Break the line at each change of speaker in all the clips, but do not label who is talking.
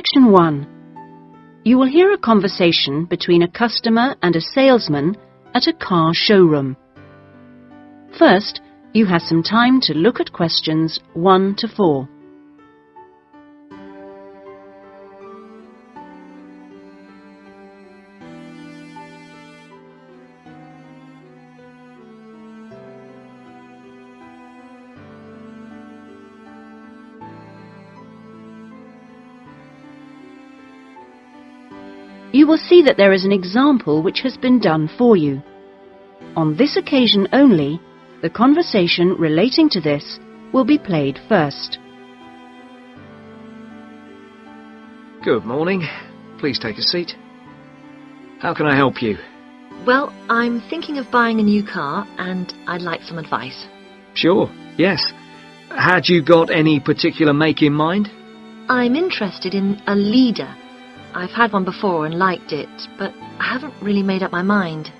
Section 1. You will hear a conversation between a customer and a salesman at a car showroom. First, you have some time to look at questions 1 to 4. You will see that there is an example which has been done for you. On this occasion only, the conversation relating to this will be played first.
Good morning. Please take a seat. How can I help you?
Well, I'm thinking of buying a new car and I'd like some advice.
Sure, yes. Had you got any particular make in mind?
I'm interested in a leader. I've had one before and liked it, but I haven't really made up my mind.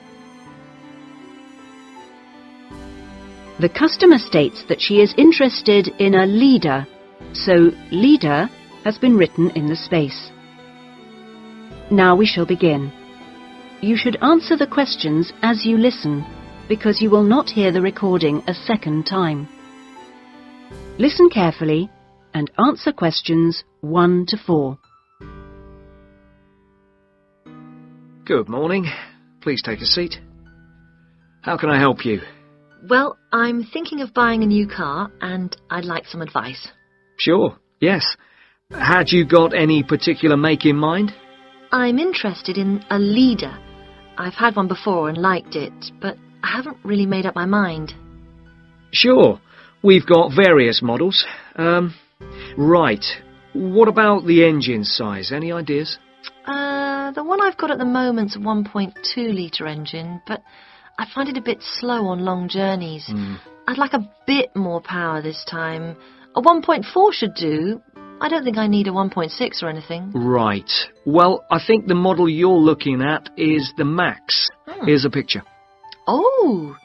The customer states that she is interested in a leader, so leader has been written in the space. Now we shall begin. You should answer the questions as you listen, because you will not hear the recording a second time. Listen carefully and answer questions 1 to 4.
Good morning. Please take a seat. How can I help you?
Well, I'm thinking of buying a new car and I'd like some advice.
Sure, yes. Had you got any particular make in mind?
I'm interested in a leader. I've had one before and liked it, but I haven't really made up my mind.
Sure. We've got various models. Right. What about the engine size? Any ideas?
The one I've got at the moment's a 1.2-litre engine, but I find it a bit slow on long journeys. I'd like a bit more power this time. A 1.4 should do. I don't think I need a 1.6 or anything.
Right. Well, I think the model you're looking at is the Max. Here's a picture.
Oh,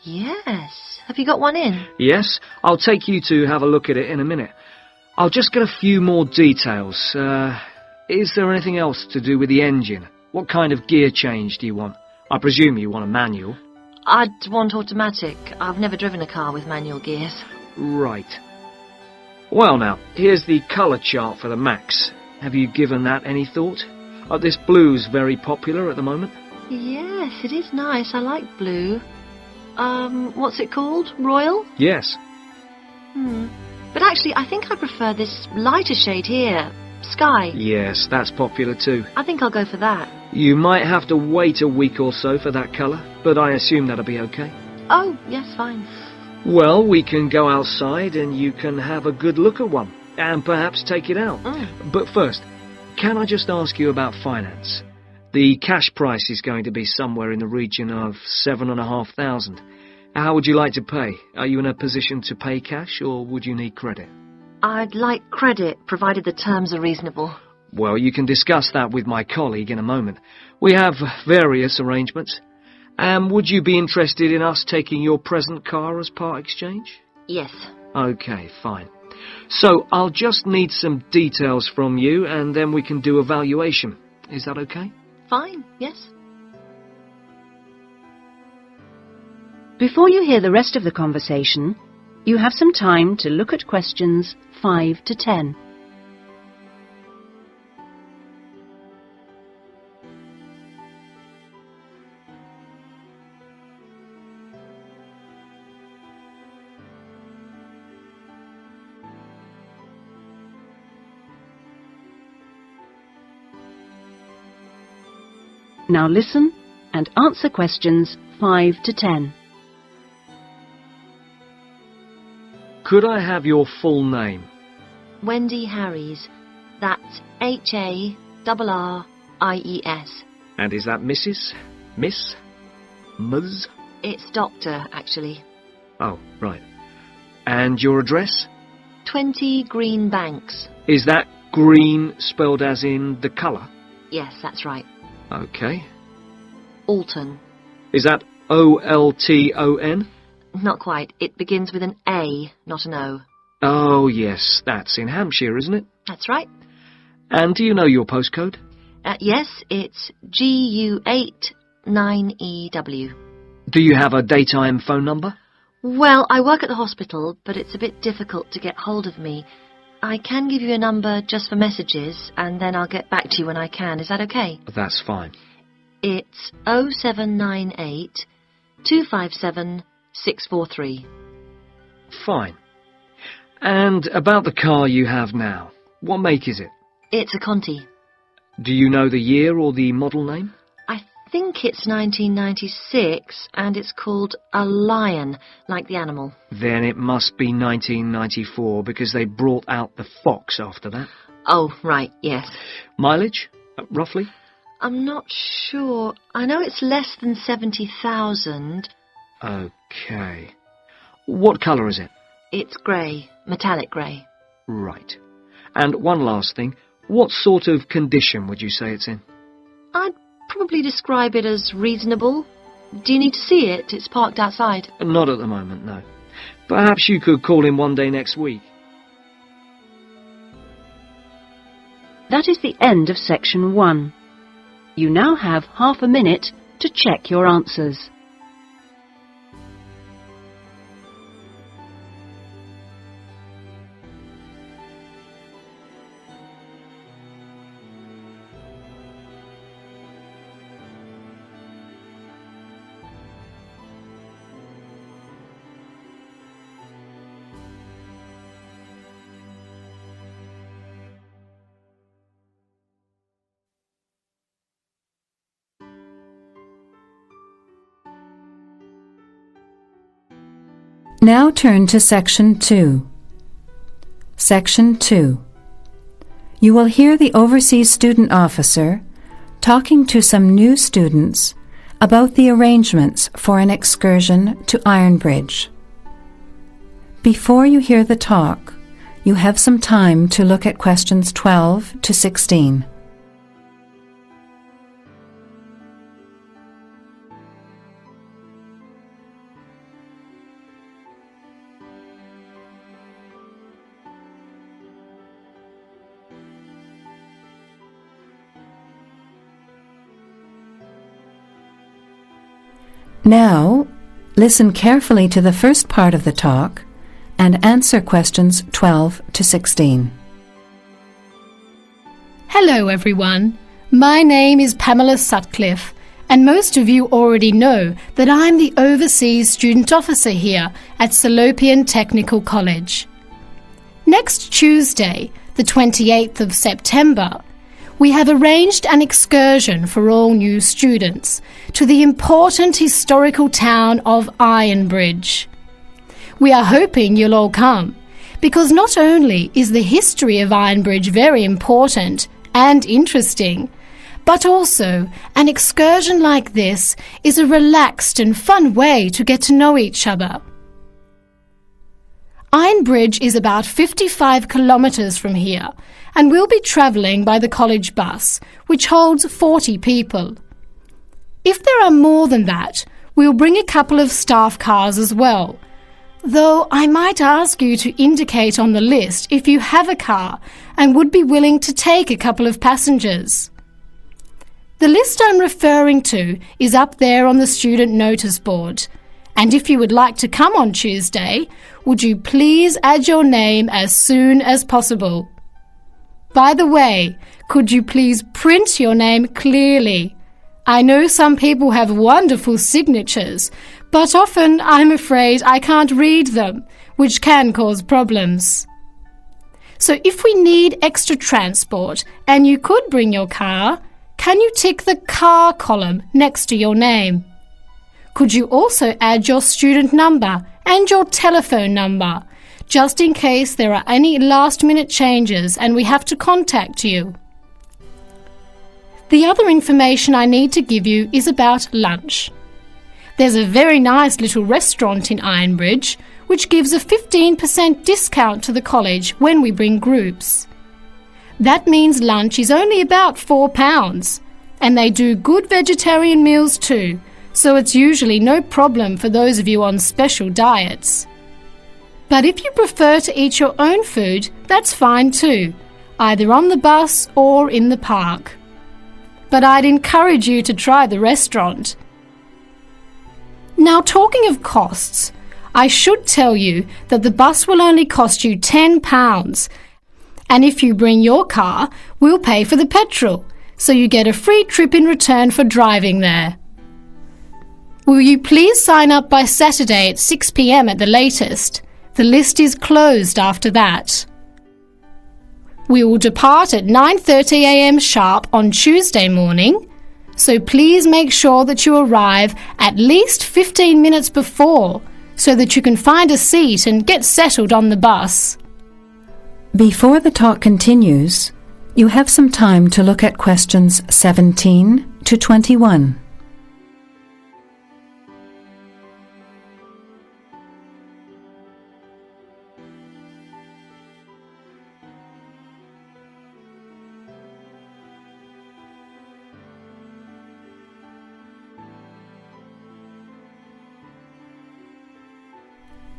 yes. Have you got one in?
Yes, I'll take you to have a look at it in a minute. I'll just get a few more details. Is there anything else to do with the engine? What kind of gear change do you want? I presume you want a manual.
I'd want automatic. I've never driven a car with manual gears.
Right. Well now, here's the colour chart for the Max. Have you given that any thought? This blue's very popular at the moment.
Yes, it is nice. I like blue. What's it called? Royal?
Yes.
But actually, I think I prefer this lighter shade here. Sky.
Yes, that's popular too.
I think I'll go for that.
You might have to wait a week or so for that colour, but I assume that'll be okay.
Oh, yes, fine.
Well, we can go outside and you can have a good look at one, and perhaps take it out. But first, can I just ask you about finance? The cash price is going to be somewhere in the region of 7,500. How would you like to pay? Are you in a position to pay cash, or would you need credit?
I'd like credit, provided the terms are reasonable.
Well, you can discuss that with my colleague in a moment. We have various arrangements. Would you be interested in us taking your present car as part exchange?
Yes.
Okay, fine. So, I'll just need some details from you, and then we can do a valuation. Is that okay?
Fine, yes.
Before you hear the rest of the conversation, you have some time to look at questions 5 to 10. Now listen and answer questions 5 to 10.
Could I have your full name?
Wendy Harries. That's Harries.
And is that Mrs.? Miss? Ms?
It's Doctor, actually.
Oh, right. And your address?
20 Green Banks.
Is that green spelled as in the colour?
Yes, that's right.
Okay.
Alton.
Is that O-L-T-O-N?
Not quite. It begins with an A, not an O.
Oh, yes, that's in Hampshire, isn't it?
That's right.
And do you know your postcode?
Yes, it's GU89EW.
Do you have a daytime phone number?
Well, I work at the hospital, but it's a bit difficult to get hold of me. I can give you a number just for messages, and then I'll get back to you when I can. Is that okay?
That's fine.
It's 0798 257 643.
Fine. And about the car you have now, what make is it?
It's a Conti.
Do you know the year or the model name?
I think it's 1996, and it's called a Lion, like the animal.
Then it must be 1994, because they brought out the Fox after that.
Oh, right, yes.
Mileage, roughly?
I'm not sure. I know it's less than 70,000.
OK. What colour is it?
It's grey, metallic grey.
Right. And one last thing. What sort of condition would you say it's in?
I'd probably describe it as reasonable. Do you need to see it? It's parked outside.
Not at the moment, no. Perhaps you could call in one day next week.
That is the end of section 1. You now have half a minute to check your answers.
Now turn to Section 2. Section 2. You will hear the Overseas Student Officer talking to some new students about the arrangements for an excursion to Ironbridge. Before you hear the talk, you have some time to look at questions 12 to 16. Now, listen carefully to the first part of the talk and answer questions 12 to 16.
Hello everyone, my name is Pamela Sutcliffe, and most of you already know that I'm the Overseas Student Officer here at Salopian Technical College. Next Tuesday, the 28th of September, we have arranged an excursion for all new students to the important historical town of Ironbridge. We are hoping you'll all come, because not only is the history of Ironbridge very important and interesting, but also an excursion like this is a relaxed and fun way to get to know each other. Ironbridge is about 55 kilometres from here, and we'll be travelling by the college bus, which holds 40 people. If there are more than that, we'll bring a couple of staff cars as well, though I might ask you to indicate on the list if you have a car and would be willing to take a couple of passengers. The list I'm referring to is up there on the student notice board, and if you would like to come on Tuesday, would you please add your name as soon as possible? By the way, could you please print your name clearly? I know some people have wonderful signatures, but often I'm afraid I can't read them, which can cause problems. So if we need extra transport and you could bring your car, can you tick the car column next to your name? Could you also add your student number and your telephone number, just in case there are any last-minute changes and we have to contact you? The other information I need to give you is about lunch. There's a very nice little restaurant in Ironbridge which gives a 15% discount to the college when we bring groups. That means lunch is only about £4, and they do good vegetarian meals too, so it's usually no problem for those of you on special diets. But if you prefer to eat your own food, that's fine too. either on the bus or in the park. But I'd encourage you to try the restaurant. Now, talking of costs, I should tell you that the bus will only cost you £10, and if you bring your car, we'll pay for the petrol, so you get a free trip in return for driving there. Will you please sign up by Saturday at 6 p.m. at the latest? The list is closed after that. We will depart at 9:30 a.m. sharp on Tuesday morning, so please make sure that you arrive at least 15 minutes before so that you can find a seat and get settled on the bus.
Before the talk continues, you have some time to look at questions 17 to 21.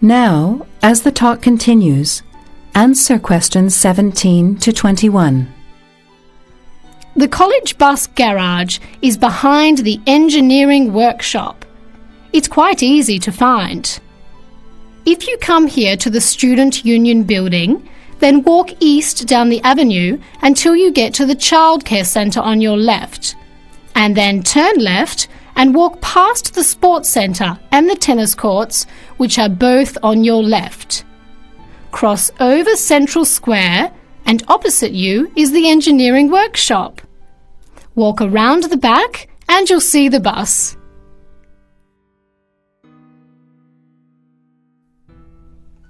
Now, as the talk continues, answer questions 17 to 21.
The college bus garage is behind the engineering workshop. It's quite easy to find. If you come here to the Student Union building, then walk east down the avenue until you get to the childcare centre on your left, and then turn left and walk past the sports centre and the tennis courts, which are both on your left. Cross over Central Square, and opposite you is the engineering workshop. Walk around the back and you'll see the bus.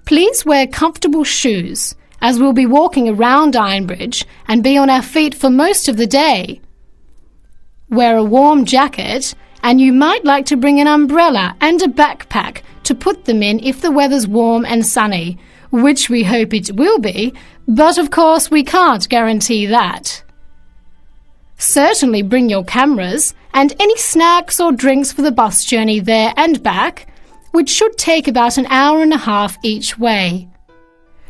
Please wear comfortable shoes, as we'll be walking around Ironbridge and be on our feet for most of the day. Wear a warm jacket, and you might like to bring an umbrella and a backpack to put them in if the weather's warm and sunny, which we hope it will be, but of course we can't guarantee that. Certainly bring your cameras and any snacks or drinks for the bus journey there and back, which should take about an hour and a half each way.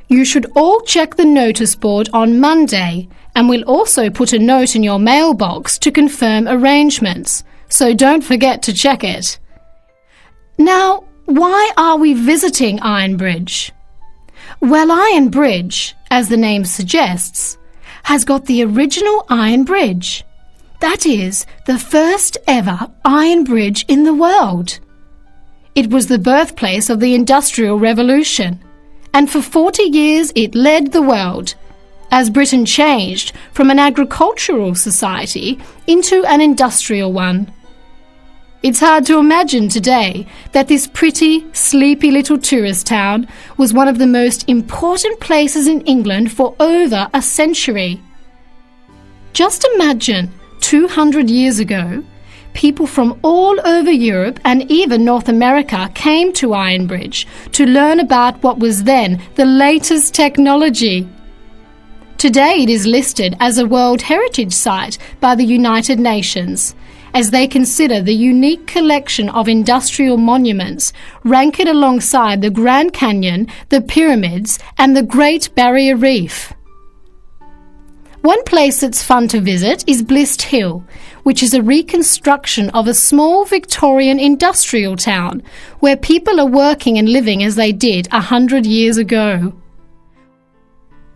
You should all check the notice board on Monday, and we'll also put a note in your mailbox to confirm arrangements, so don't forget to check it. Now, why are we visiting Ironbridge? Well, Iron Bridge, as the name suggests, has got the original iron bridge. That is, the first ever iron bridge in the world. It was the birthplace of the Industrial Revolution, and for 40 years it led the world, as Britain changed from an agricultural society into an industrial one. It's hard to imagine today that this pretty, sleepy little tourist town was one of the most important places in England for over a century. Just imagine, 200 years ago, people from all over Europe and even North America came to Ironbridge to learn about what was then the latest technology. Today it is listed as a World Heritage Site by the United Nations, as they consider the unique collection of industrial monuments rank it alongside the Grand Canyon, the pyramids, and the Great Barrier Reef. One place that's fun to visit is Blist Hill, which is a reconstruction of a small Victorian industrial town where people are working and living as they did 100 years ago.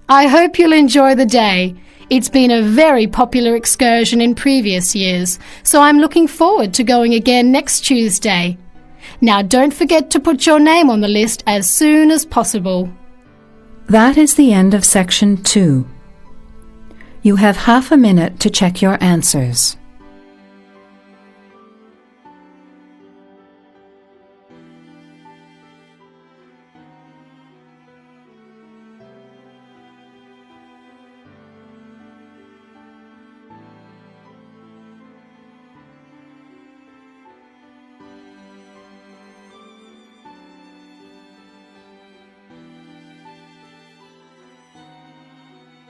I hope you'll enjoy the day. It's been a very popular excursion in previous years, so I'm looking forward to going again next Tuesday. Now don't forget to put your name on the list as soon as possible.
That is the end of section 2. You have half a minute to check your answers.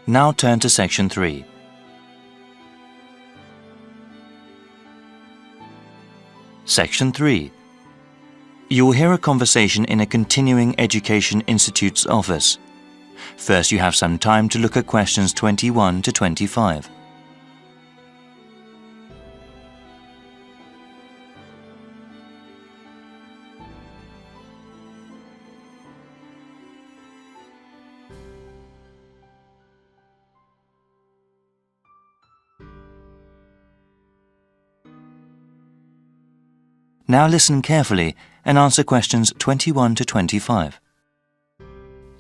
Now turn to section 3. Section 3. You will hear a conversation in a continuing education institute's office. First, you have some time to look at questions 21 to 25. Now listen carefully and answer questions 21 to 25.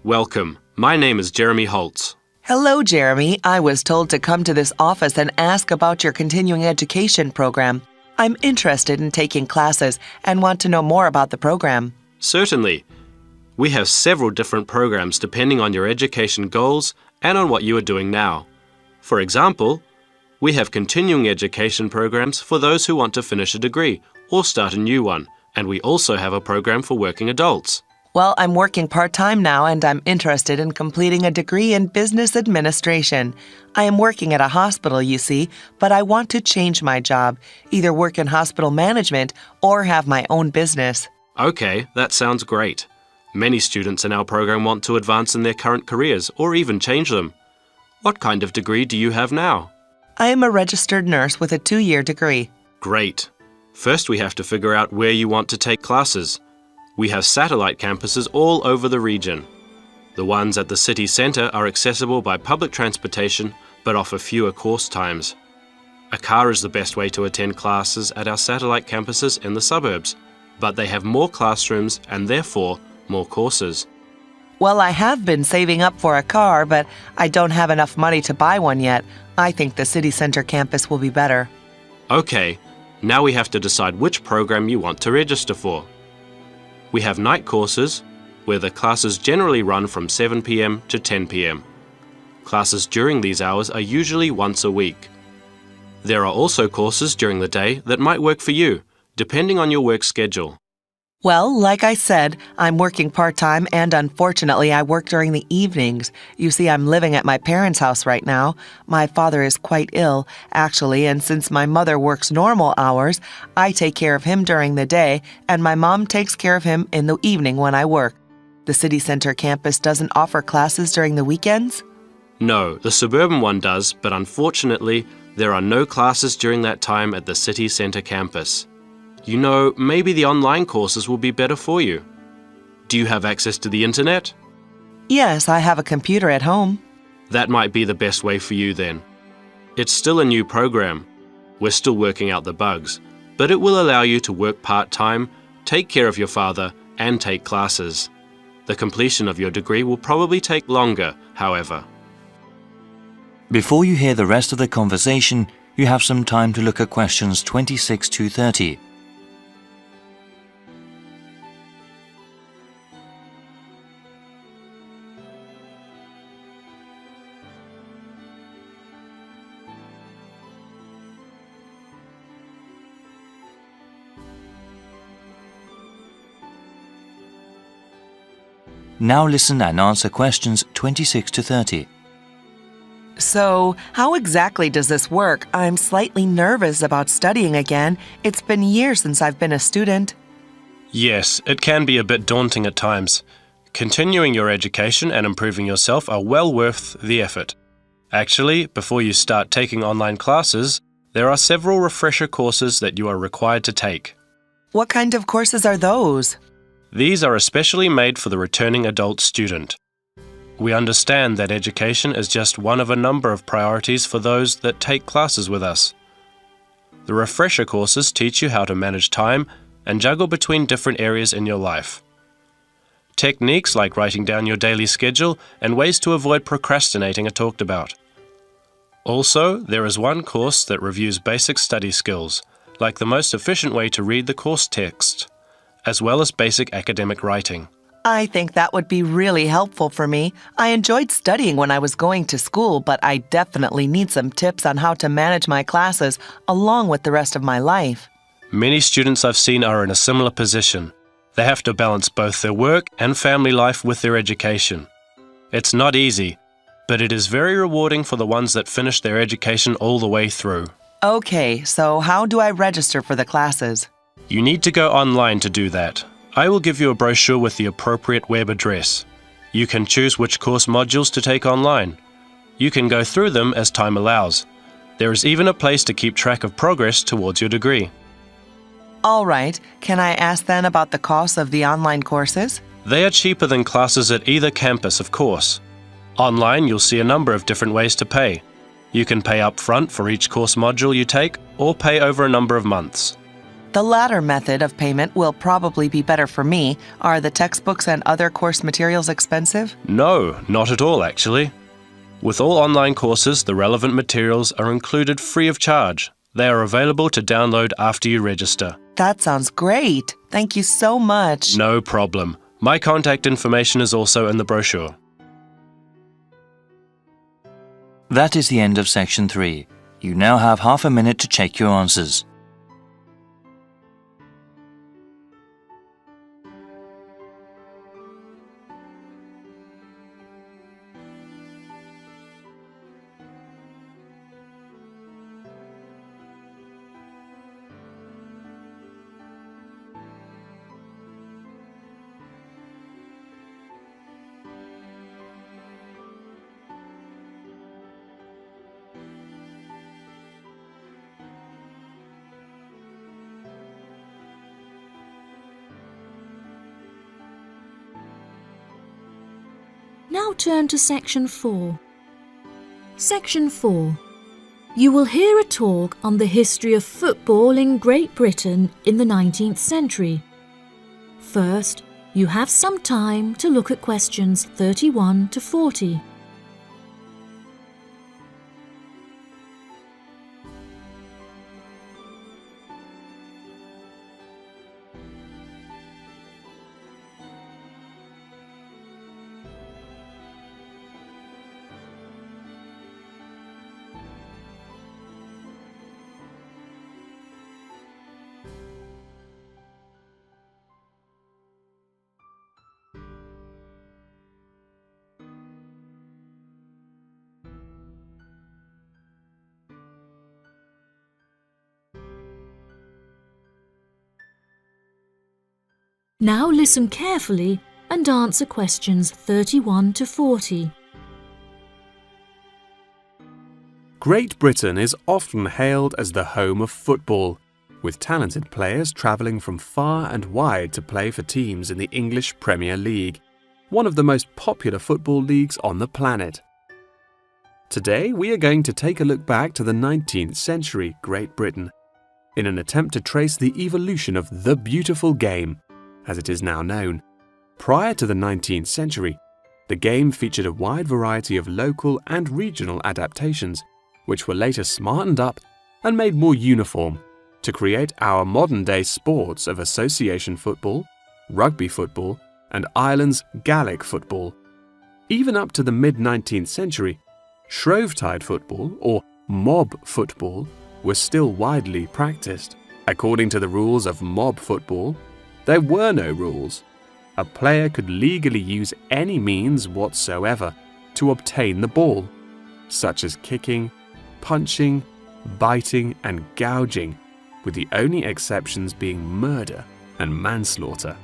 Welcome. My name is Jeremy Holtz.
Hello, Jeremy. I was told to come to this office and ask about your continuing education program. I'm interested in taking classes and want to know more about the program.
Certainly. We have several different programs depending on your education goals and on what you are doing now. For example, we have continuing education programs for those who want to finish a degree or start a new one, and we also have a program for working adults.
Well, I'm working part-time now and I'm interested in completing a degree in business administration. I am working at a hospital, you see, but I want to change my job, either work in hospital management or have my own business.
Okay, that sounds great. Many students in our program want to advance in their current careers or even change them. What kind of degree do you have now?
I am a registered nurse with a 2-year degree.
Great. First, we have to figure out where you want to take classes. We have satellite campuses all over the region. The ones at the city centre are accessible by public transportation but offer fewer course times. A car is the best way to attend classes at our satellite campuses in the suburbs, but they have more classrooms and therefore more courses.
Well, I have been saving up for a car, but I don't have enough money to buy one yet. I think the city centre campus will be better.
Okay, now we have to decide which program you want to register for. We have night courses, where the classes generally run from 7 p.m. to 10 p.m. Classes during these hours are usually once a week. There are also courses during the day that might work for you, depending on your work schedule.
Well, like I said, I'm working part-time and unfortunately I work during the evenings. You see, I'm living at my parents' house right now. My father is quite ill, actually, and since my mother works normal hours, I take care of him during the day and my mom takes care of him in the evening when I work. The city center campus doesn't offer classes during the weekends?
No, the suburban one does, but unfortunately, there are no classes during that time at the city center campus. You know, maybe the online courses will be better for you. Do you have access to the internet?
Yes, I have a computer at home.
That might be the best way for you then. It's still a new program. We're still working out the bugs, but it will allow you to work part-time, take care of your father, and take classes. The completion of your degree will probably take longer, however.
Before you hear the rest of the conversation, you have some time to look at questions 26 to 30. Now listen and answer questions 26 to 30.
So, how exactly does this work? I'm slightly nervous about studying again. It's been years since I've been a student.
Yes, it can be a bit daunting at times. Continuing your education and improving yourself are well worth the effort. Actually, before you start taking online classes, there are several refresher courses that you are required to take.
What kind of courses are those?
These are especially made for the returning adult student. We understand that education is just one of a number of priorities for those that take classes with us. The refresher courses teach you how to manage time and juggle between different areas in your life. Techniques like writing down your daily schedule and ways to avoid procrastinating are talked about. Also, there is one course that reviews basic study skills, like the most efficient way to read the course text, as well as basic academic writing.
I think that would be really helpful for me. I enjoyed studying when I was going to school, but I definitely need some tips on how to manage my classes along with the rest of my life.
Many students I've seen are in a similar position. They have to balance both their work and family life with their education. It's not easy, but it is very rewarding for the ones that finish their education all the way through.
Okay, so how do I register for the classes?
You need to go online to do that. I will give you a brochure with the appropriate web address. You can choose which course modules to take online. You can go through them as time allows. There is even a place to keep track of progress towards your degree.
All right, can I ask then about the cost of the online courses?
They are cheaper than classes at either campus, of course. Online, you'll see a number of different ways to pay. You can pay up front for each course module you take, or pay over a number of months.
The latter method of payment will probably be better for me. Are the textbooks and other course materials expensive?
No, not at all, actually. With all online courses, the relevant materials are included free of charge. They are available to download after you register.
That sounds great. Thank you so much.
No problem. My contact information is also in the brochure.
That is the end of section 3. You now have half a minute to check your answers.
Now turn to Section 4. Section 4. You will hear a talk on the history of football in Great Britain in the 19th century. First, you have some time to look at questions 31 to 40. Now listen carefully and answer questions 31 to 40.
Great Britain is often hailed as the home of football, with talented players travelling from far and wide to play for teams in the English Premier League, one of the most popular football leagues on the planet. Today we are going to take a look back to the 19th century Great Britain, in an attempt to trace the evolution of the beautiful game, as it is now known. Prior to the 19th century, the game featured a wide variety of local and regional adaptations, which were later smartened up and made more uniform to create our modern-day sports of association football, rugby football, and Ireland's Gaelic football. Even up to the mid-19th century, Shrovetide football, or mob football, was still widely practiced. According to the rules of mob football, there were no rules. A player could legally use any means whatsoever to obtain the ball, such as kicking, punching, biting, and gouging, with the only exceptions being murder and manslaughter.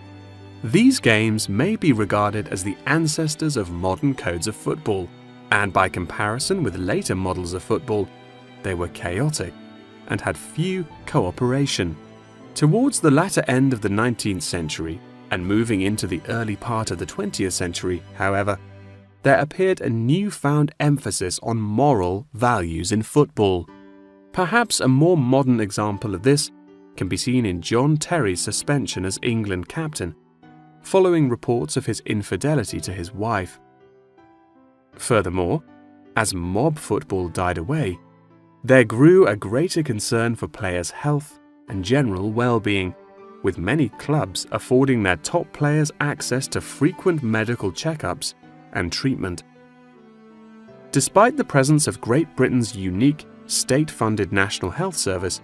These games may be regarded as the ancestors of modern codes of football, and by comparison with later models of football, they were chaotic and had few cooperation. Towards the latter end of the 19th century and moving into the early part of the 20th century, however, there appeared a newfound emphasis on moral values in football. Perhaps a more modern example of this can be seen in John Terry's suspension as England captain, following reports of his infidelity to his wife. Furthermore, as mob football died away, there grew a greater concern for players' health and general well-being, with many clubs affording their top players access to frequent medical checkups and treatment. Despite the presence of Great Britain's unique state-funded National Health Service,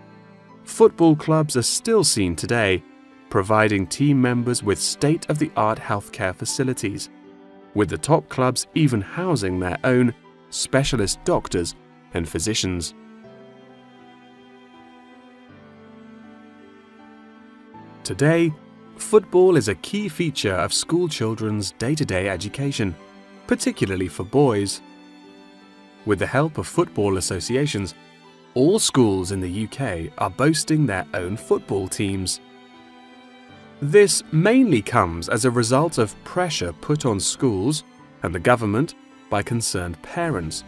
football clubs are still seen today providing team members with state-of-the-art healthcare facilities, with the top clubs even housing their own specialist doctors and physicians. Today, football is a key feature of school children's day-to-day education, particularly for boys. With the help of football associations, all schools in the UK are boasting their own football teams. This mainly comes as a result of pressure put on schools and the government by concerned parents,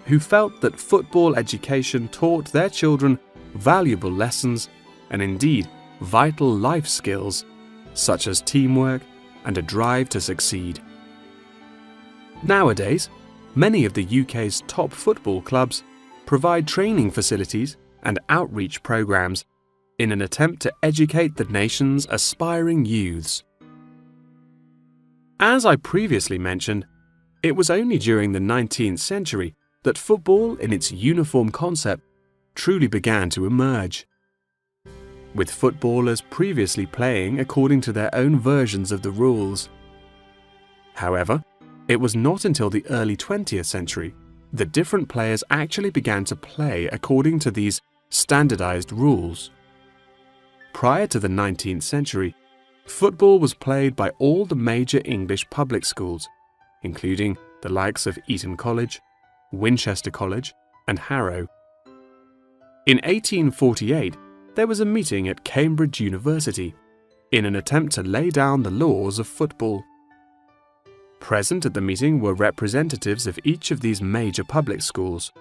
who felt that football education taught their children valuable lessons and indeed vital life skills such as teamwork and a drive to succeed. Nowadays, many of the UK's top football clubs provide training facilities and outreach programs in an attempt to educate the nation's aspiring youths. As I previously mentioned, it was only during the 19th century that football in its uniform concept truly began to emerge, with footballers previously playing according to their own versions of the rules. However, it was not until the early 20th century that different players actually began to play according to these standardized rules. Prior to the 19th century, football was played by all the major English public schools, including the likes of Eton College, Winchester College, and Harrow. In 1848, there was a meeting at Cambridge University in an attempt to lay down the laws of football. Present at the meeting were representatives of each of these major public schools,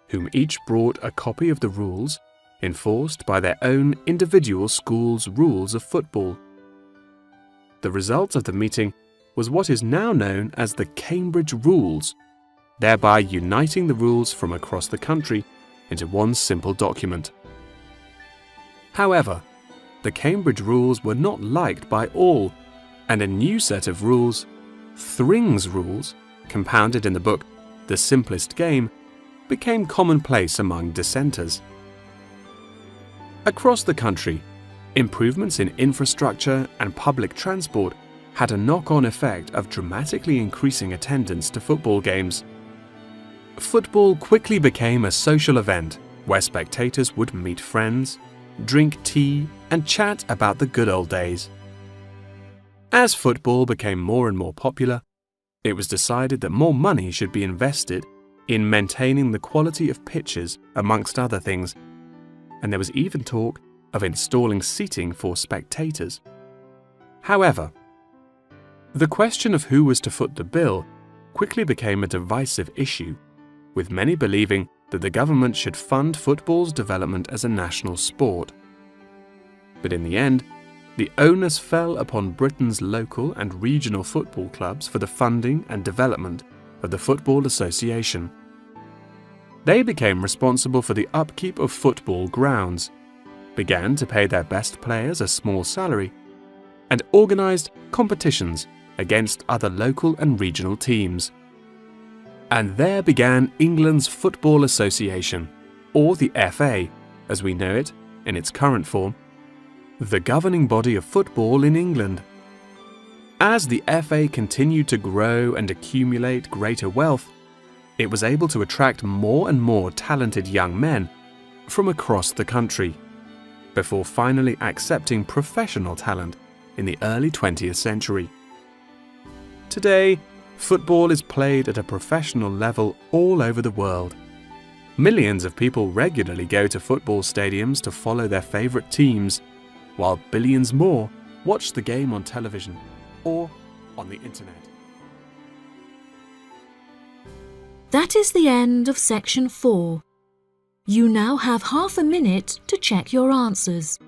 whom each brought a copy of the rules enforced by their own individual school's rules of football. The result of the meeting was what is now known as the Cambridge Rules, thereby uniting the rules from across the country into one simple document. However, the Cambridge Rules were not liked by all, and a new set of rules, Thring's Rules, compounded in the book The Simplest Game, became commonplace among dissenters. Across the country, improvements in infrastructure and public transport had a knock-on effect of dramatically increasing attendance to football games. Football quickly became a social event where spectators would meet friends, drink tea, and chat about the good old days. As football became more and more popular, it was decided that more money should be invested in maintaining the quality of pitches, amongst other things, and there was even talk of installing seating for spectators. However, the question of who was to foot the bill quickly became a divisive issue, with many believing that the government should fund football's development as a national sport. But in the end, the onus fell upon Britain's local and regional football clubs for the funding and development of the Football Association. They became responsible for the upkeep of football grounds, began to pay their best players a small salary, and organised competitions against other local and regional teams. And there began England's Football Association, or the FA, as we know it in its current form, the governing body of football in England. As the FA continued to grow and accumulate greater wealth, it was able to attract more and more talented young men from across the country, before finally accepting professional talent in the early 20th century. Today, football is played at a professional level all over the world. Millions of people regularly go to football stadiums to follow their favourite teams, while billions more watch the game on television or on the internet.
That is the end of section 4. You now have half a minute to check your answers.